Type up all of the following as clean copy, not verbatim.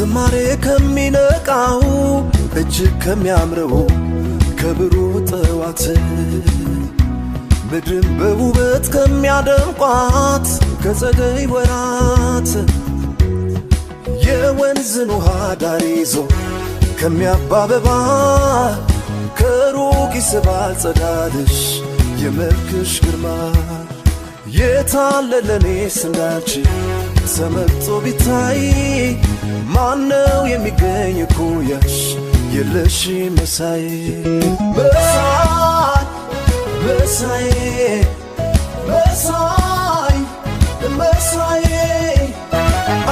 ዝማሬ ከሚነቃው እጅግ ከሚያምረው ከብሩህ ጠዋት ምድርን በውበት ከሚያደምቋት ከጸደይ ወራት የወንዝን ውሃ ዳር ይዞ ከሚያባበባ ከሩቅ ይስባል ጸዳልሽ የመልክሽ ግርማ የታለ ለኔስ እንዳንቺ ተመርጦ ቢታይ ማነው የሚገኝ እኩያሽ የለሽ መሳይ መሳይ መሳይ መሳይ መሳይ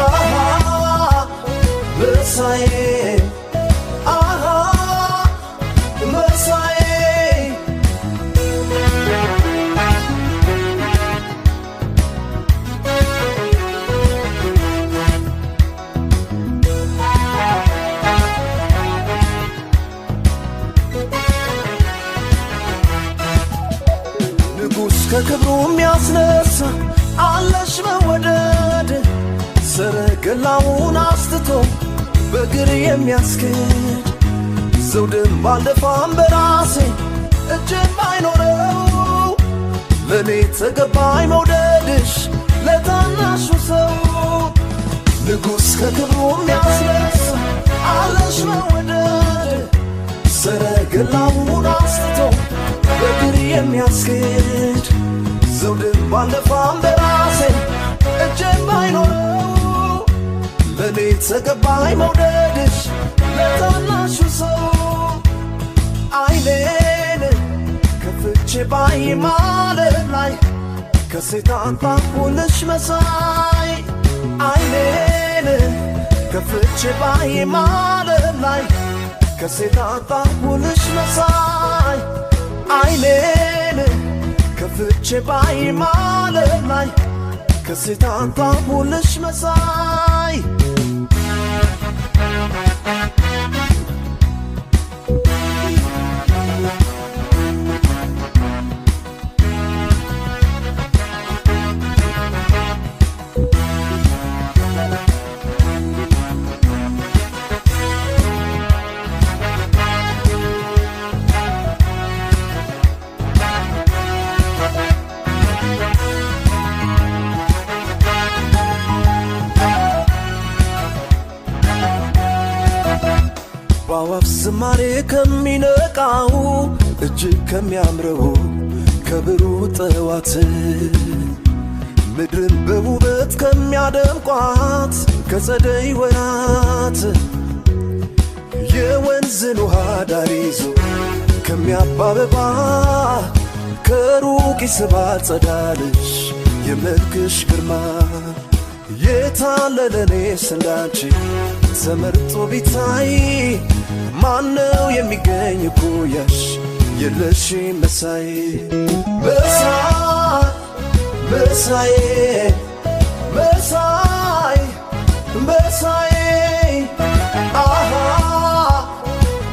አሃ መሳይ አሃ መሳይ ከክብሩ የሚያስነሳ አለሽ መወደድ ሰረገላውን አስትቶ በእግር የሚያስኬድ ዘውድም ባልደፋም በራሴ እጅም ባይኖረው ለኔ ተገባኝ መውደድሽ ለታናሹ ሰው ንጉሥ ከክብሩ የሚያስነሳ አለሽ መወደድ ሰረገላውን አስትቶ በእግር የሚያስኬድ ዘውድም ባልደፋም በራሴ እጅም ባይኖረው ለኔ ተገባኝ መውደድሽ ለታናሹ ሰው አይኔን ከፍቼ ባይ ማለት ላይ ከሰይጣን ታኩልሽ መሳይ አይኔን ከፍቼ ባይ ማለት ላይ ከሰይጣን ታኩልሽ መሳይ አይኔን ከፍቼ ባይ ማለት ላይ ከሰይጣን ታኩልሽ መሳይ በአዋፍ ዝማሬ ከሚነቃው እጅግ ከሚያምረው ከብሩህ ጠዋት ምድርን በውበት ከሚያደምቋት ከጸደይ ወራት የወንዝን ውሃ ዳር ይዞ ከሚያባበባ ከሩቅ ይስባል ጸዳልሽ የመልክሽ ግርማ የታለ ለኔስ እንዳንቺ ተመርጦ ቢታይ ማነው የሚገኝ እኩያሽ የለሽ መሳይ መሳይ መሳይ መሳይ መሳይ አሃ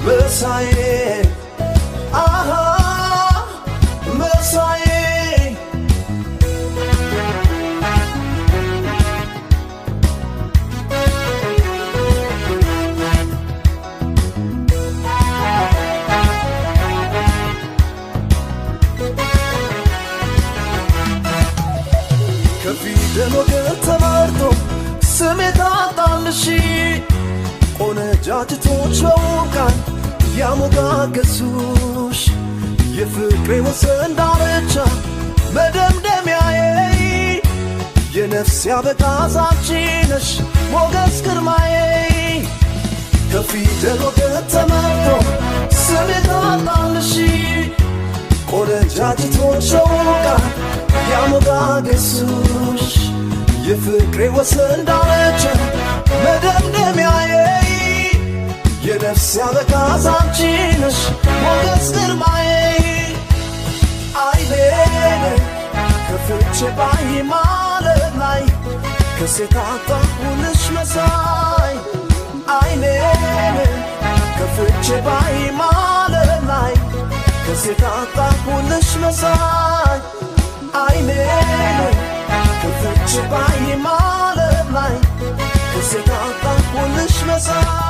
መሳይ አሃ መሳይ ከፊደል ወገን ተመርጦ ስሜ ታጣልሽ ቆነጃጅቶች በውቃን ያሞጋገሱሽ የፍቅሬ ወሰን ዳርቻ መደምደሚያዬ የነፍስ ያበቃሽ አንቺ ነሽ ሞገስ ግርማዬ ከፊደል ወገን ተመርጦ ስሜ ታጣልሽ ቆነጃጅቶች በውቃን ያሞጋገሱሽ የፍቅሬ ወሰን ዳርቻ መደምደሚያዬ የነፍስ ያበቃሽ አንቺ ነሽ ሞገስ ግርማዬ አይኔን ከፍቼ ባይ ማለት ላይ ከሰይጣን ታኩልሽ መሳይ አይኔን ከፍቼ ባይ ማለት ላይ ከሰይጣን ታኩልሽ መሳይ አይኔን ከፍቼ ባይ ማለት ላይ ሴታታ ሁልሽ መሳይ